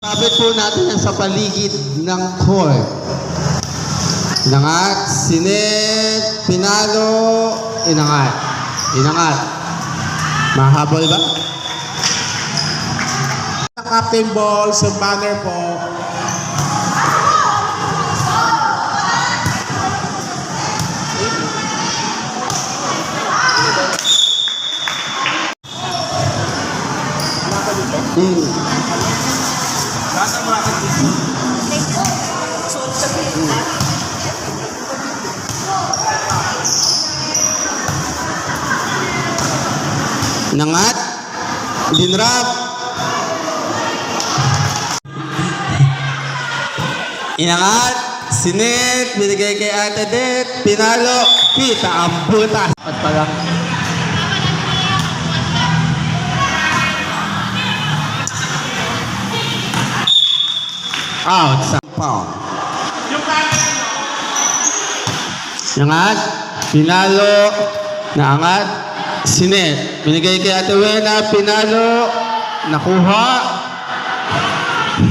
Sabit po natin yan sa paligid ng court. Inangat, sinet, pinalo, inangat. Inangat. Mahabol ba? Captain ball sa banner po. Inangat, dinrap. Inangat, sinet, binigay kay Ate Det, pinalo, kita ang butas. At pala. Out sa pound. Inangat, pinalo, naangat, sinet, binigay kay Ate Wena, pinalo, nakuha,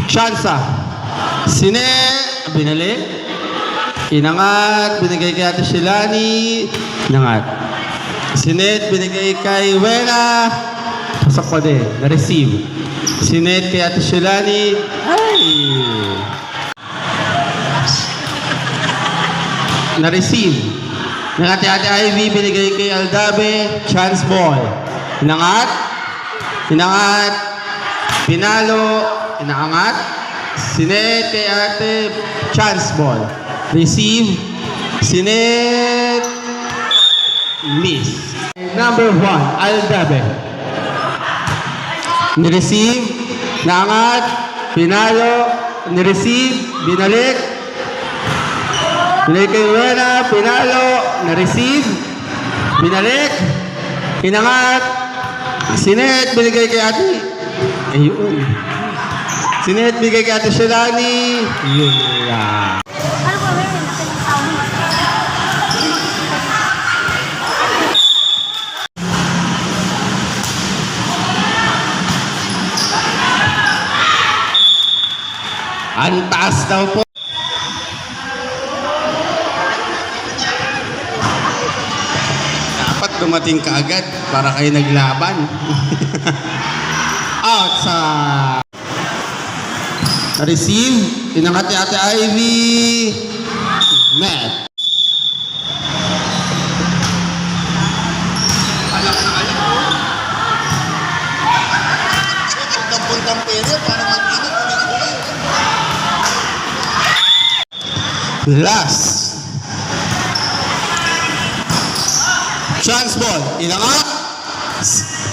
tsansa, sinet, binalik, inangat, binigay kay Ate Shilani, inangat, sinet, binigay kay Wena, pasok pa din, na-receive, sinet kay Ate Shilani, ay, na-receive. Ng Ate Ivy, binigay kay Aldabe, chance ball. Inangat, inangat, pinalo, inaangat, sinet kay Ate, chance ball. Receive, sinet, miss. Number 1, Aldabe. Nireceive, naangat, pinalo, nireceive, binalik, binalik kay Wena, pinalo, na-receive, binalik, inangat, sinet, binigay kay Ate, ayun. Sinet, binigay kay Ate Shilani, yun lang. Ano ba meron? Ang taas daw po. Dapat dumating ka agad para kayo naglaban. Out sa receive, inangat ni Ate Ivy, net. Alam na alam mo. Puntang pera para mag-init. Last. Chance ball. Inangat.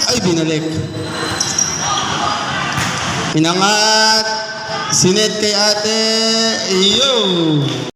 Ay, binalik. Inangat. Sinet kay Ate. Iyo.